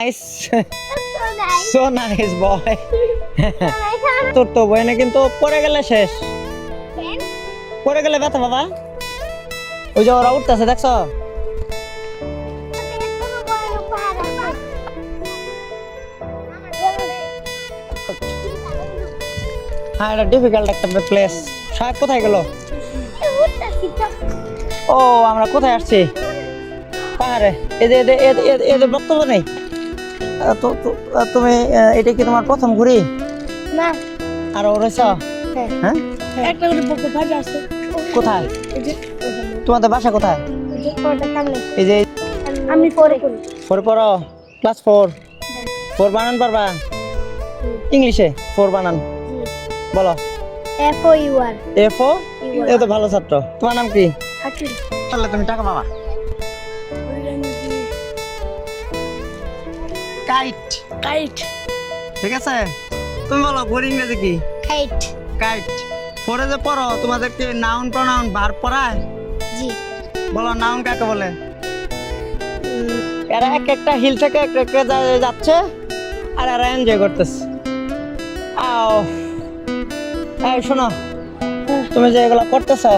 Nice. So nice boy. তোর তো বইনে কিন্তু পড়ে গেলে শেষ। পড়ে গেলে ব্যথা বাবা। ওই যে ওরা উঠতেছে দেখছো? হ্যাঁ এটা ডিফিকাল্ট একটা প্লেস। সাহেব কোথায় গেল? ও আমরা কোথায় আসছি? পাহাড়ে। এদের বক্তব্য নেই। তুমি এটা কি তোমার প্রথম ঘুরি? না। আর রয়েছ? হ্যাঁ একটা করে বাসা আছে। কোথায়? তোমাদের বাসা কোথায়? এই যে আমি পড়ে পড়ো ক্লাস 4 4 বানান পারবা? ইংলিশে 4 বানান বলো। F O U R. F O A তো ভালো ছাত্র। তোমার নাম কি? শাকিল। তাহলে তুমি টাকা পাবা। কাইট। কাইট। ঠিক আছে তুমি বলো ঘুরি ইংরেজি কি? কাইট। কাইট। পরে যে পড়ো তোমাদেরকে নাউন প্রনাউন ভার্ব পড়ায়? জি। বলো নাউন কাকে বলে? এরা এক একটা হিল থেকে এক একটা যাচ্ছে আর এরা এনজয় করতেছে। আও এই শোনো তুমি যে এগুলো করতেছো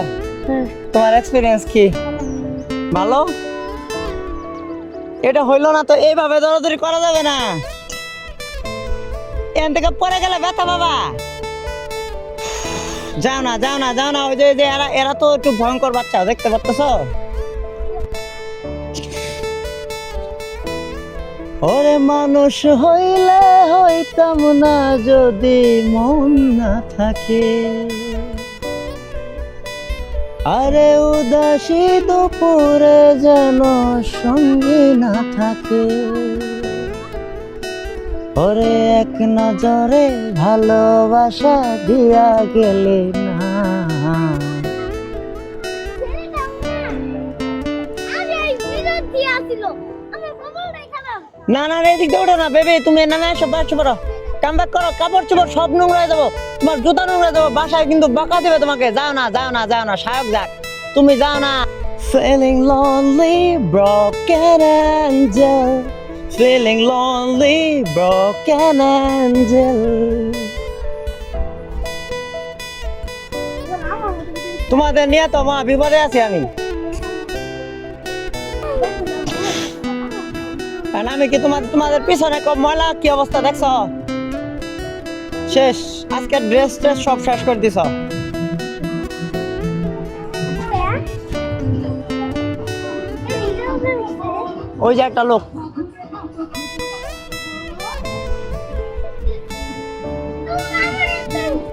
তোমার এক্সপিরিয়েন্স কি? ভালো? এটা হইলো না তো এইভাবে দৌড়াদৌড়ি করা যাবে না। এখান থেকে পরে গেলে ব্যথা বাবা। যাও না যাও না যাও না। ওই যে এরা তো একটু ভয়ঙ্কর বাচ্চা দেখতে পাচ্ছো? ওরে মানুষ হইলে হইতাম না যদি মন না থাকে। আরে উদাসী দুপুরে যেন সঙ্গে না থাকে। ওরে এক নজরে ভালোবাসা দিয়া গেলে না। না না এদিক দিয়ে ওঠো না বেবি। তুমি নামে আসো বাসো পড়ো। কাম ব্যাক করো। কাপড় চোপড় সব নোংরা হয়ে যাবো। তোমার জুতা নোংরা যাবো। বাসায় কিন্তু বকা দেবে তোমাকে। যাও না যাও না যাও না। সায়ক যাক তুমি যাও না। Feeling lonely broken angel. Feeling lonely broken angel. তোমাদের নিয়ে তো মা বিপদে আছি আমি। আমি কি তোমাদের পিছনে ময়লা কি অবস্থা দেখছো? শেষ। আজকে ড্রেস সব শেষ করে দিছ। ওই যে একটা লোক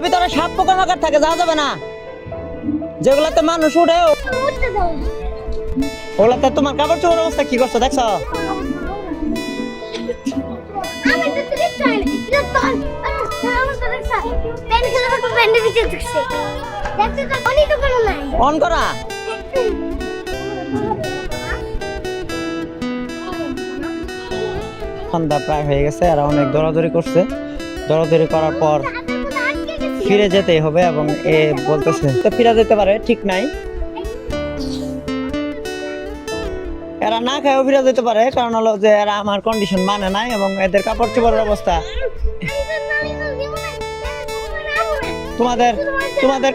ভিতরে সাপ পোকামাকড় থাকে যাওয়া যাবে না। যেগুলাতে মানুষ উঠে ওগুলাতে তোমার কাপড় চোপড় অবস্থা কি করছো দেখছো? অন করা সন্ধ্যা প্রায় হয়ে গেছে। আর অনেক দৌড়াদৌড়ি করছে। দৌড়াদৌড়ি করার পর ফিরে যেতেই হবে এবং এ বলতেছে তো ফিরে যেতে পারে ঠিক নাই। এরা না খায়ও ফিরে যেতে পারে কারণ হলো যে এরা আমার কন্ডিশন মানে নাই এবং এদের কাপড় চোপড়ের অবস্থা তোমাদের